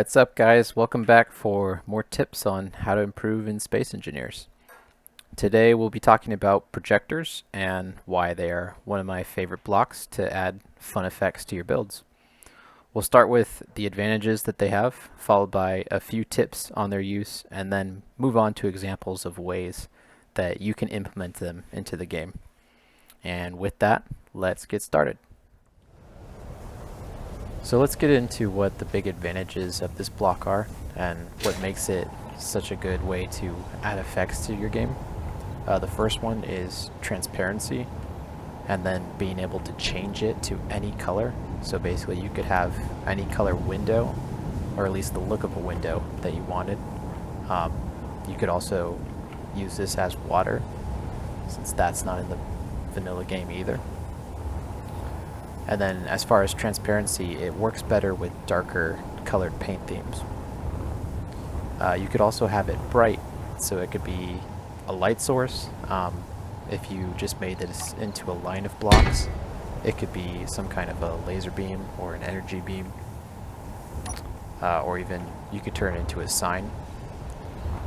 What's up, guys? Welcome back for more tips on how to improve in Space Engineers. Today we'll be talking about projectors and why they are one of my favorite blocks to add fun effects to your builds. We'll start with the advantages that they have, followed by a few tips on their use, and then move on to examples of ways that you can implement them into the game. And with that, let's get started. So let's get into what the big advantages of this block are and what makes it such a good way to add effects to your game. The first one is transparency, and then being able to change it to any color. So basically you could have any color window, or at least the look of a window that you wanted. You could also use this as water, since that's not in the vanilla game either. And then as far as transparency, it works better with darker colored paint themes. You could also have it bright, so it could be a light source. If you just made this into a line of blocks, it could be some kind of a laser beam or an energy beam, or even you could turn it into a sign.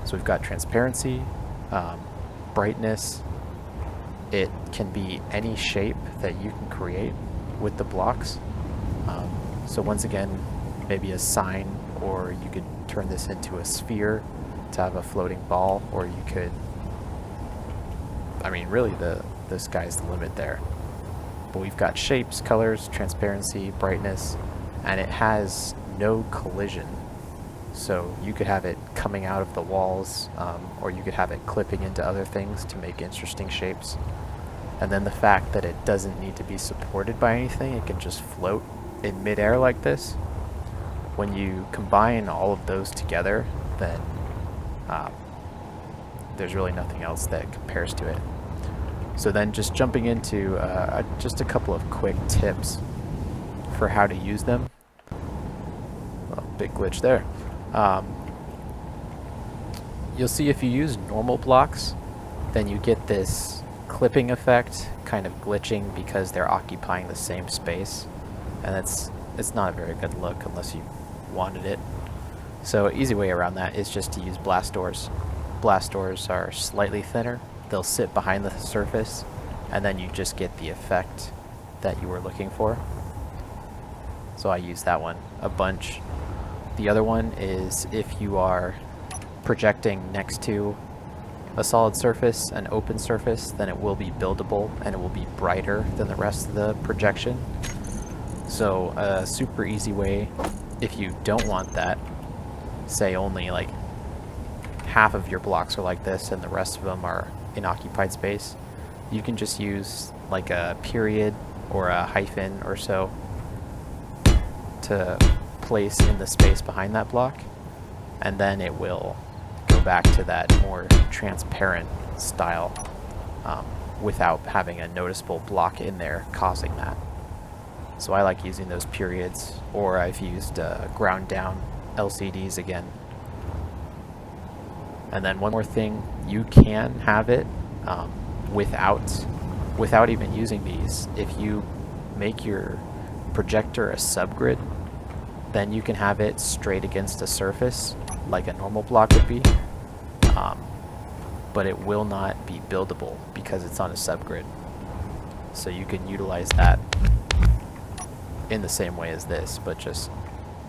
So we've got transparency, brightness. It can be any shape that you can create with the blocks. So once again, maybe a sign, or you could turn this into a sphere to have a floating ball, or you could, I mean, really the sky's the limit there. But we've got shapes, colors, transparency, brightness, and it has no collision. So you could have it coming out of the walls, or you could have it clipping into other things to make interesting shapes. And then the fact that it doesn't need to be supported by anything, it can just float in midair like this. When you combine all of those together, then there's really nothing else that compares to it. So then just jumping into just a couple of quick tips for how to use them. Well, big glitch there. You'll see if you use normal blocks, then you get this clipping effect kind of glitching because they're occupying the same space, and it's not a very good look unless you wanted it. So an easy way around that is just to use blast doors. Blast doors are slightly thinner, they'll sit behind the surface, and then you just get the effect that you were looking for. So I use that one a bunch. The other one is if you are projecting next to a solid surface, an open surface, then it will be buildable and it will be brighter than the rest of the projection. So a super easy way, if you don't want that, say only like half of your blocks are like this and the rest of them are in occupied space, you can just use like a period or a hyphen or so to place in the space behind that block, and then it will back to that more transparent style without having a noticeable block in there causing that. So I like using those periods, or I've used ground down LCDs again. And then one more thing, you can have it without even using these. If you make your projector a subgrid, then you can have it straight against a surface like a normal block would be. But it will not be buildable because it's on a subgrid. So you can utilize that in the same way as this, but just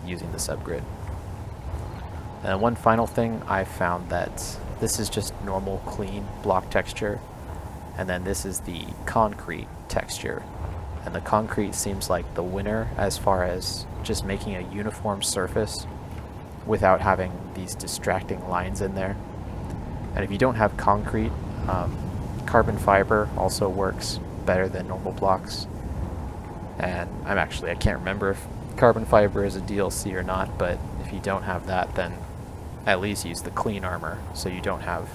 using the subgrid. And one final thing, I've found that this is just normal clean block texture, and then this is the concrete texture. And the concrete seems like the winner as far as just making a uniform surface without having these distracting lines in there. And if you don't have concrete, carbon fiber also works better than normal blocks. And I can't remember if carbon fiber is a DLC or not, but if you don't have that, then at least use the clean armor so you don't have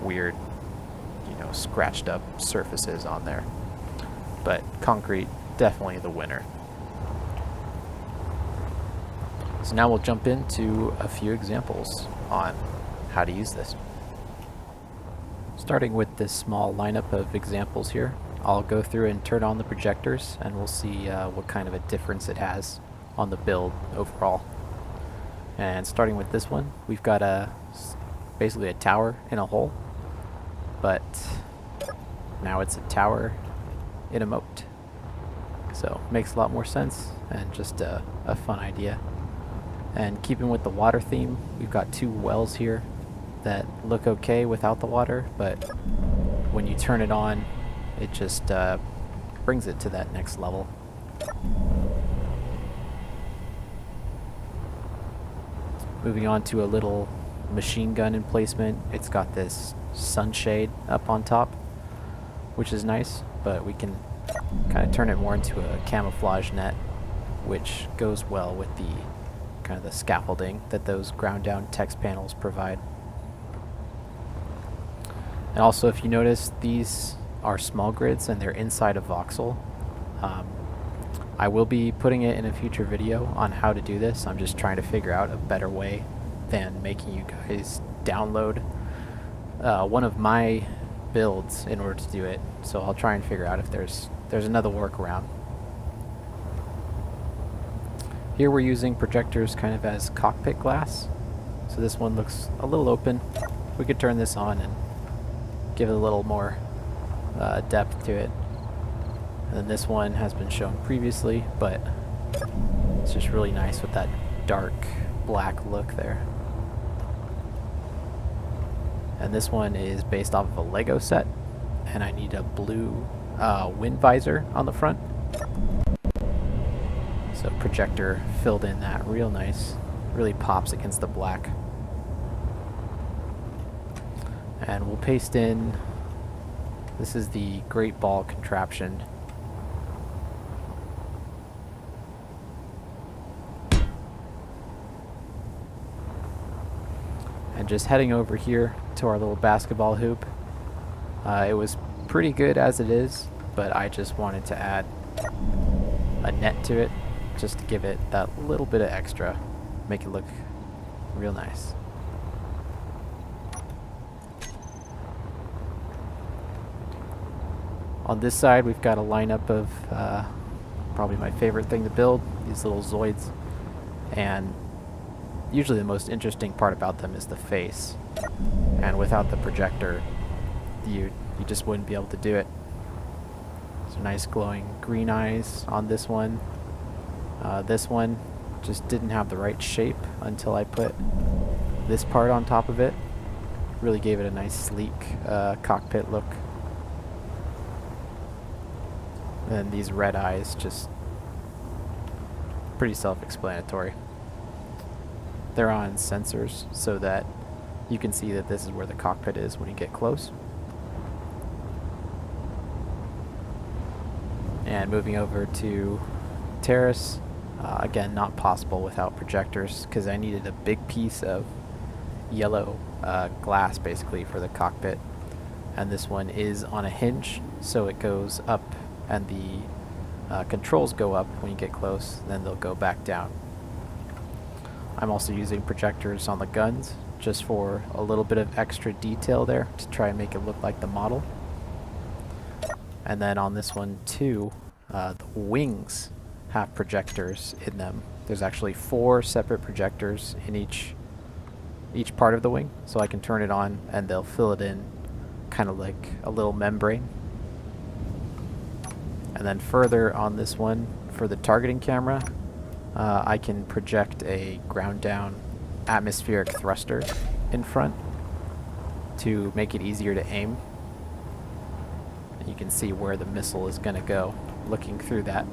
weird, scratched up surfaces on there. But concrete, definitely the winner. So now we'll jump into a few examples on how to use this. Starting with this small lineup of examples here, I'll go through and turn on the projectors, and we'll see what kind of a difference it has on the build overall. And starting with this one, we've got basically a tower in a hole, but now it's a tower in a moat. So makes a lot more sense and just a fun idea. And keeping with the water theme, we've got two wells here that look okay without the water, but when you turn it on, it just brings it to that next level. Moving on to a little machine gun emplacement. It's got this sunshade up on top, which is nice, but we can kind of turn it more into a camouflage net, which goes well with the kind of the scaffolding that those ground down text panels provide. And also, if you notice, these are small grids and they're inside a voxel. I will be putting it in a future video on how to do this. I'm just trying to figure out a better way than making you guys download one of my builds in order to do it. So I'll try and figure out if there's another workaround. Here we're using projectors kind of as cockpit glass. So this one looks a little open. We could turn this on and give it a little more depth to it. And then this one has been shown previously, but it's just really nice with that dark black look there. And this one is based off of a Lego set, and I need a blue wind visor on the front. So Projector filled in that real nice, really pops against the black. And we'll paste in, this is the Great Ball contraption. And just heading over here to our little basketball hoop. It was pretty good as it is, but I just wanted to add a net to it just to give it that little bit of extra, make it look real nice. On this side, we've got a lineup of probably my favorite thing to build, these little Zoids. And usually the most interesting part about them is the face. And without the projector, you just wouldn't be able to do it. So nice glowing green eyes on this one. This one just didn't have the right shape until I put this part on top of it. Really gave it a nice sleek cockpit look. And these red eyes, just pretty self-explanatory. They're on sensors so that you can see that this is where the cockpit is when you get close. And moving over to terrace, again, not possible without projectors because I needed a big piece of yellow glass basically for the cockpit. And this one is on a hinge, so it goes up and the controls go up when you get close, then they'll go back down. I'm also using projectors on the guns just for a little bit of extra detail there to try and make it look like the model. And then on this one too, the wings have projectors in them. There's actually 4 separate projectors in each part of the wing, so I can turn it on and they'll fill it in kind of like a little membrane. And then further on this one, for the targeting camera, I can project a ground down atmospheric thruster in front to make it easier to aim. And you can see where the missile is going to go looking through that,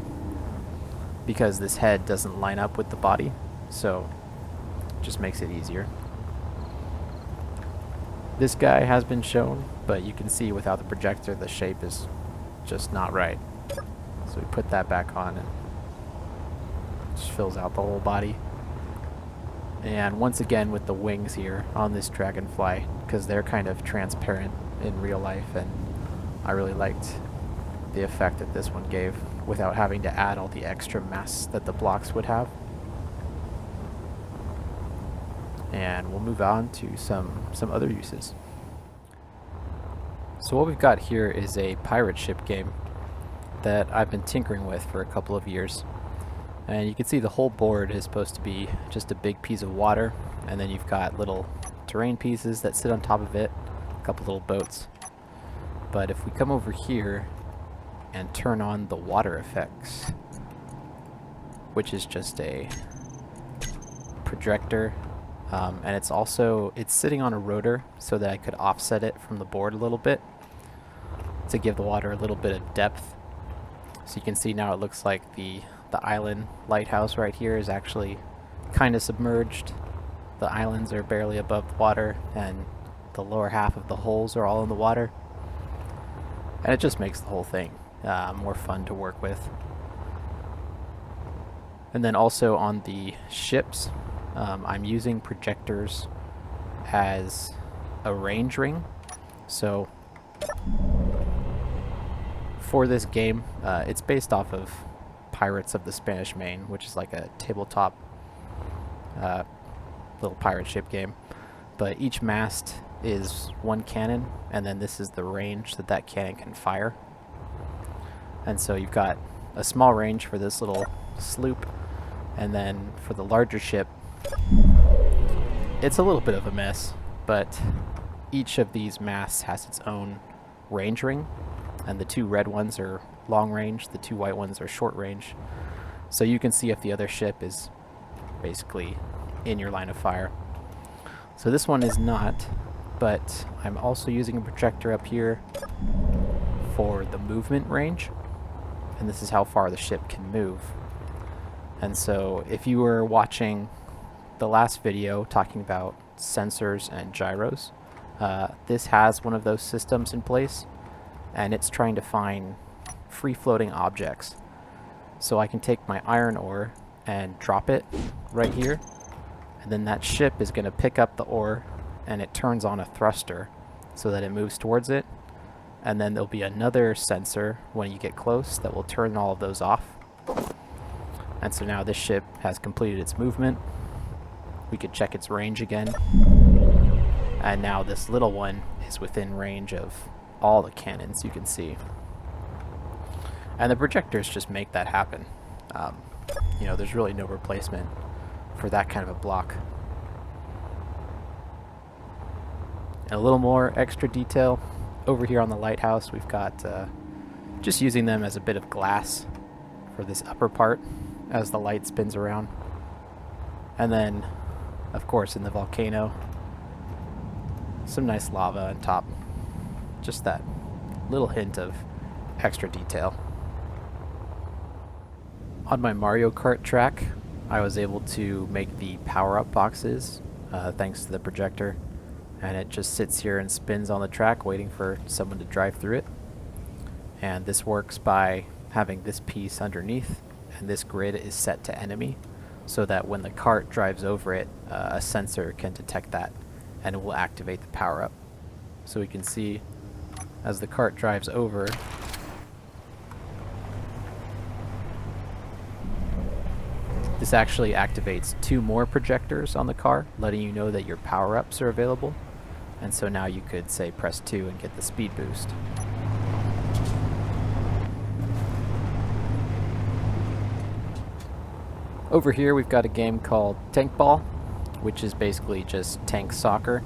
because this head doesn't line up with the body, so it just makes it easier. This guy has been shown, but you can see without the projector the shape is just not right. So we put that back on and just fills out the whole body. And once again with the wings here on this dragonfly, because they're kind of transparent in real life, and I really liked the effect that this one gave without having to add all the extra mess that the blocks would have. And we'll move on to some other uses. So what we've got here is a pirate ship game that I've been tinkering with for a couple of years. And you can see the whole board is supposed to be just a big piece of water, and then you've got little terrain pieces that sit on top of it, a couple little boats. But if we come over here and turn on the water effects, which is just a projector, and it's sitting on a rotor so that I could offset it from the board a little bit to give the water a little bit of depth. So you can see now it looks like the island lighthouse right here is actually kind of submerged. The islands are barely above the water, and the lower half of the holes are all in the water. And it just makes the whole thing more fun to work with. And then also on the ships, I'm using projectors as a range ring. So for this game, it's based off of Pirates of the Spanish Main, which is like a tabletop little pirate ship game. But each mast is one cannon, and then this is the range that that cannon can fire. And so you've got a small range for this little sloop, and then for the larger ship, it's a little bit of a mess, but each of these masts has its own range ring, and the two red ones are long range, the two white ones are short range. So you can see if the other ship is basically in your line of fire. So this one is not, but I'm also using a projector up here for the movement range, and this is how far the ship can move. And so if you were watching the last video talking about sensors and gyros, this has one of those systems in place, and it's trying to find free-floating objects. So I can take my iron ore and drop it right here, and then that ship is going to pick up the ore, and it turns on a thruster so that it moves towards it. And then there'll be another sensor when you get close that will turn all of those off. And so now this ship has completed its movement. We could check its range again. And now this little one is within range of all the cannons you can see. And the projectors just make that happen. You know, there's really no replacement for that kind of a block. And a little more extra detail over here on the lighthouse, we've got just using them as a bit of glass for this upper part as the light spins around. And then, of course, in the volcano, some nice lava on top. Just that little hint of extra detail. On my Mario Kart track, I was able to make the power-up boxes thanks to the projector, and it just sits here and spins on the track waiting for someone to drive through it. And this works by having this piece underneath, and this grid is set to enemy, so that when the cart drives over it, a sensor can detect that, and it will activate the power-up. So we can see as the cart drives over, this actually activates 2 more projectors on the car, letting you know that your power-ups are available. And so now you could, say, press 2 and get the speed boost. Over here we've got a game called TankBall, which is basically just tank soccer.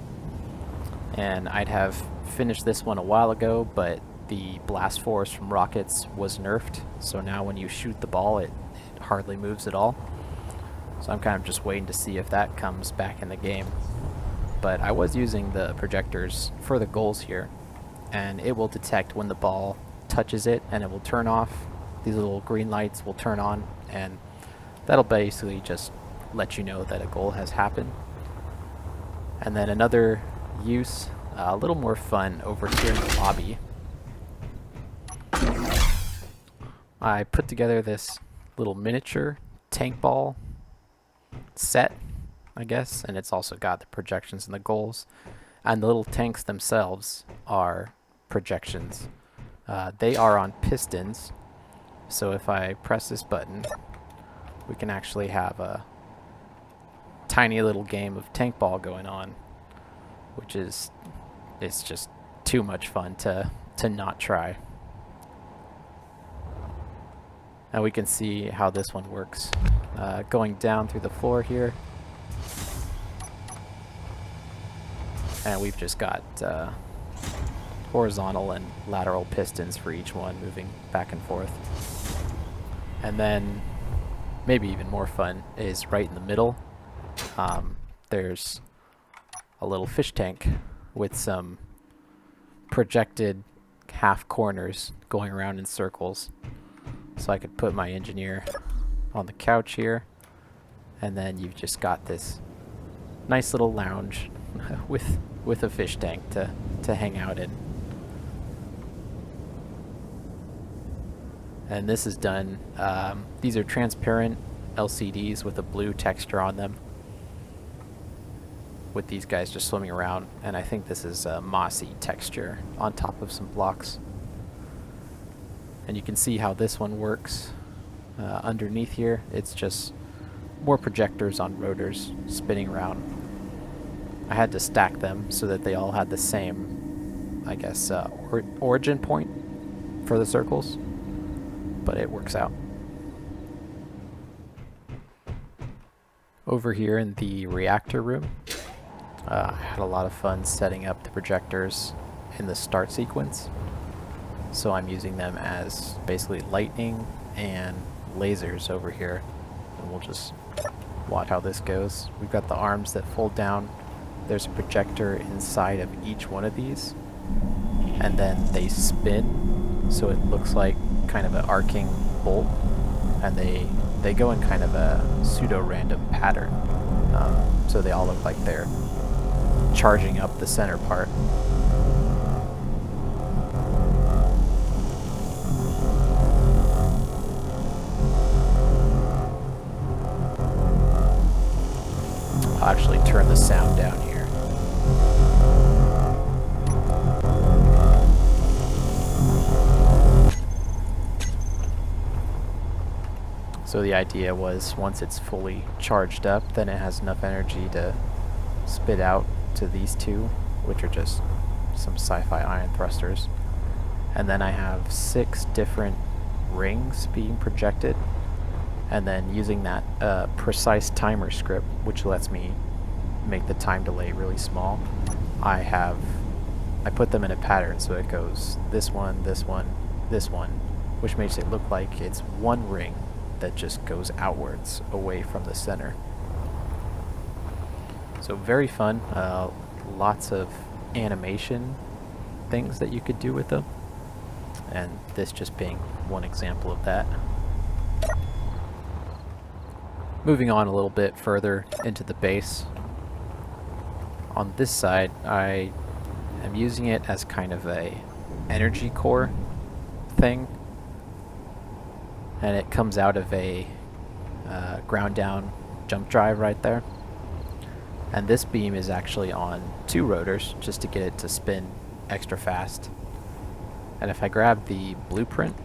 And I'd have finished this one a while ago, but the blast force from rockets was nerfed, so now when you shoot the ball it hardly moves at all. So I'm kind of just waiting to see if that comes back in the game. But I was using the projectors for the goals here, and it will detect when the ball touches it, and it will turn off. These little green lights will turn on, and that'll basically just let you know that a goal has happened. And then another use, a little more fun over here in the lobby. I put together this little miniature tank ball set, I guess, and it's also got the projections and the goals. And the little tanks themselves are projections. They are on pistons, so if I press this button, we can actually have a tiny little game of tank ball going on, which is, it's just too much fun to not try. And we can see how this one works. Going down through the floor here. And we've just got horizontal and lateral pistons for each one moving back and forth. And then, maybe even more fun, is right in the middle. There's a little fish tank with some projected half corners going around in circles. So I could put my engineer on the couch here, and then you've just got this nice little lounge with a fish tank to hang out in. And this is done, these are transparent LCDs with a blue texture on them, with these guys just swimming around, and I think this is a mossy texture on top of some blocks. And you can see how this one works underneath here. It's just more projectors on rotors spinning around. I had to stack them so that they all had the same, I guess, origin point for the circles, but it works out. Over here in the reactor room, I had a lot of fun setting up the projectors in the start sequence. So I'm using them as basically lightning and lasers over here. And we'll just watch how this goes. We've got the arms that fold down. There's a projector inside of each one of these. And then they spin, so it looks like kind of an arcing bolt. And they go in kind of a pseudo-random pattern. So they all look like they're charging up the center part. I'll actually turn the sound down here. So the idea was once it's fully charged up, then it has enough energy to spit out to these two, which are just some sci-fi ion thrusters. And then I have 6 different rings being projected. And then using that precise timer script, which lets me make the time delay really small, I put them in a pattern, so it goes this one, this one, this one, which makes it look like it's one ring that just goes outwards away from the center. So very fun, lots of animation things that you could do with them, and this just being one example of that. Moving on a little bit further into the base, on this side I am using it as kind of a energy core thing, and it comes out of a ground down jump drive right there. And this beam is actually on 2 rotors just to get it to spin extra fast. And if I grab the blueprint,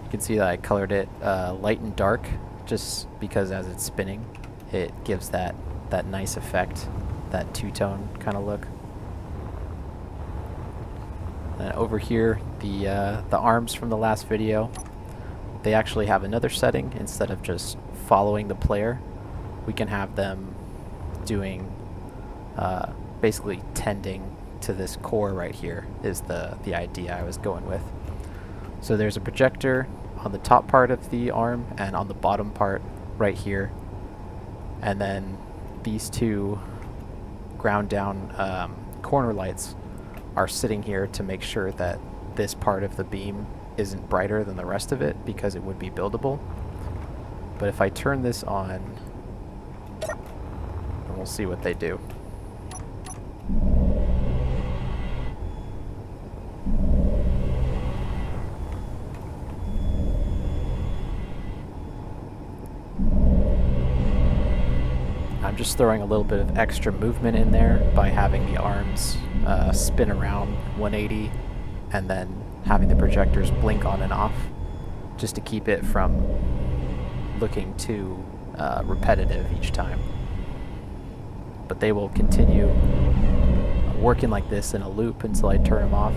you can see that I colored it light and dark, just because as it's spinning, it gives that nice effect, that two-tone kind of look. And over here, the arms from the last video, they actually have another setting. Instead of just following the player, we can have them doing, basically tending to this core right here is the idea I was going with. So there's a projector on the top part of the arm and on the bottom part right here. And then these 2 ground down corner lights are sitting here to make sure that this part of the beam isn't brighter than the rest of it, because it would be buildable. But if I turn this on, and we'll see what they do. I'm just throwing a little bit of extra movement in there by having the arms spin around 180 and then having the projectors blink on and off, just to keep it from looking too repetitive each time. But they will continue working like this in a loop until I turn them off.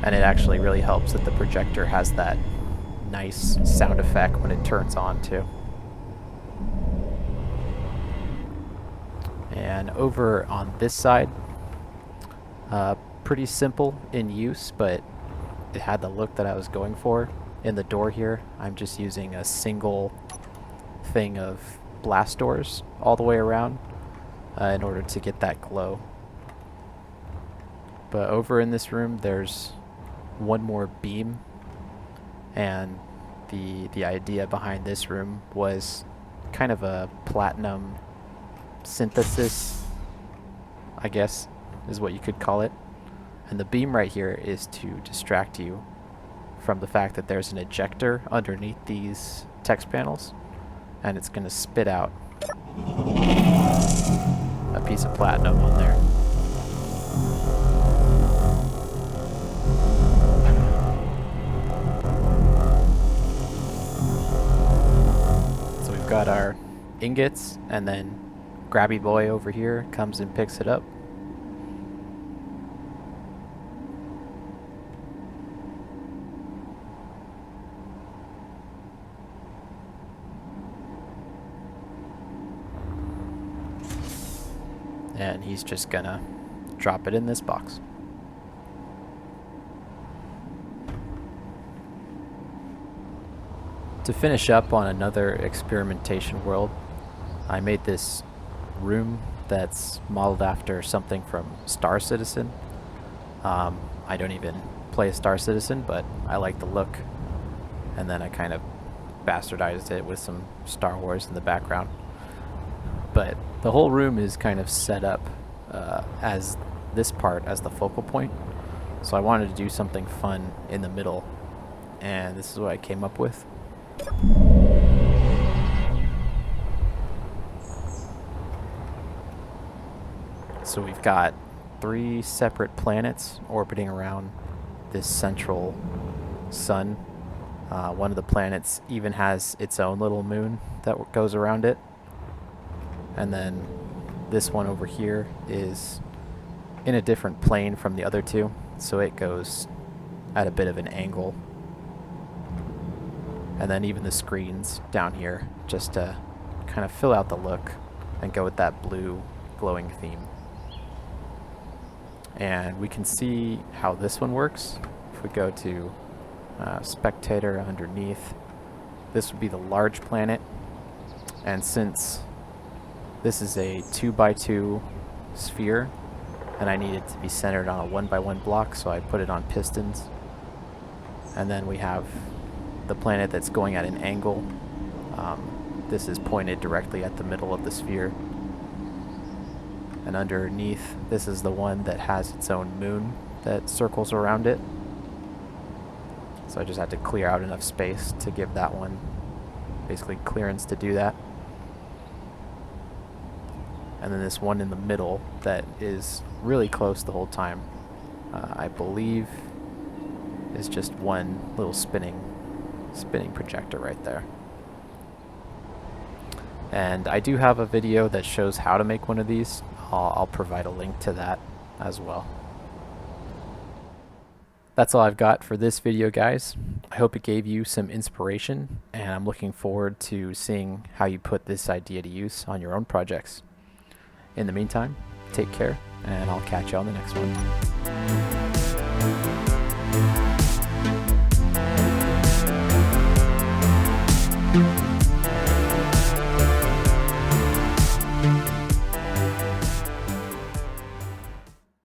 And it actually really helps that the projector has that nice sound effect when it turns on too. And over on this side, pretty simple in use, but it had the look that I was going for. In the door here, I'm just using a single thing of blast doors all the way around in order to get that glow. But over in this room, there's one more beam, and the idea behind this room was kind of a platinum synthesis, I guess is what you could call it. And the beam right here is to distract you from the fact that there's an ejector underneath these text panels, and it's going to spit out a piece of platinum on there. So we've got our ingots, and then Grabby Boy over here comes and picks it up. And he's just gonna drop it in this box. To finish up on another experimentation world, I made this room that's modeled after something from Star Citizen. I don't even play Star Citizen, but I like the look. And then I kind of bastardized it with some Star Wars in the background. But the whole room is kind of set up as this part as the focal point. So I wanted to do something fun in the middle, and this is what I came up with. So we've got 3 separate planets orbiting around this central sun. One of the planets even has its own little moon that goes around it. And then this one over here is in a different plane from the other two, so it goes at a bit of an angle. And then even the screens down here, just to kind of fill out the look and go with that blue glowing theme. And we can see how this one works. If we go to Spectator underneath, this would be the large planet. And since this is a 2x2 sphere, and I need it to be centered on a 1x1 block, so I put it on pistons. And then we have the planet that's going at an angle. This is pointed directly at the middle of the sphere. And underneath, this is the one that has its own moon that circles around it. So I just had to clear out enough space to give that one basically clearance to do that. And then this one in the middle that is really close the whole time, I believe is just one little spinning projector right there. And I do have a video that shows how to make one of these. I'll provide a link to that as well. That's all I've got for this video, guys. I hope it gave you some inspiration, and I'm looking forward to seeing how you put this idea to use on your own projects. In the meantime, take care, and I'll catch you on the next one.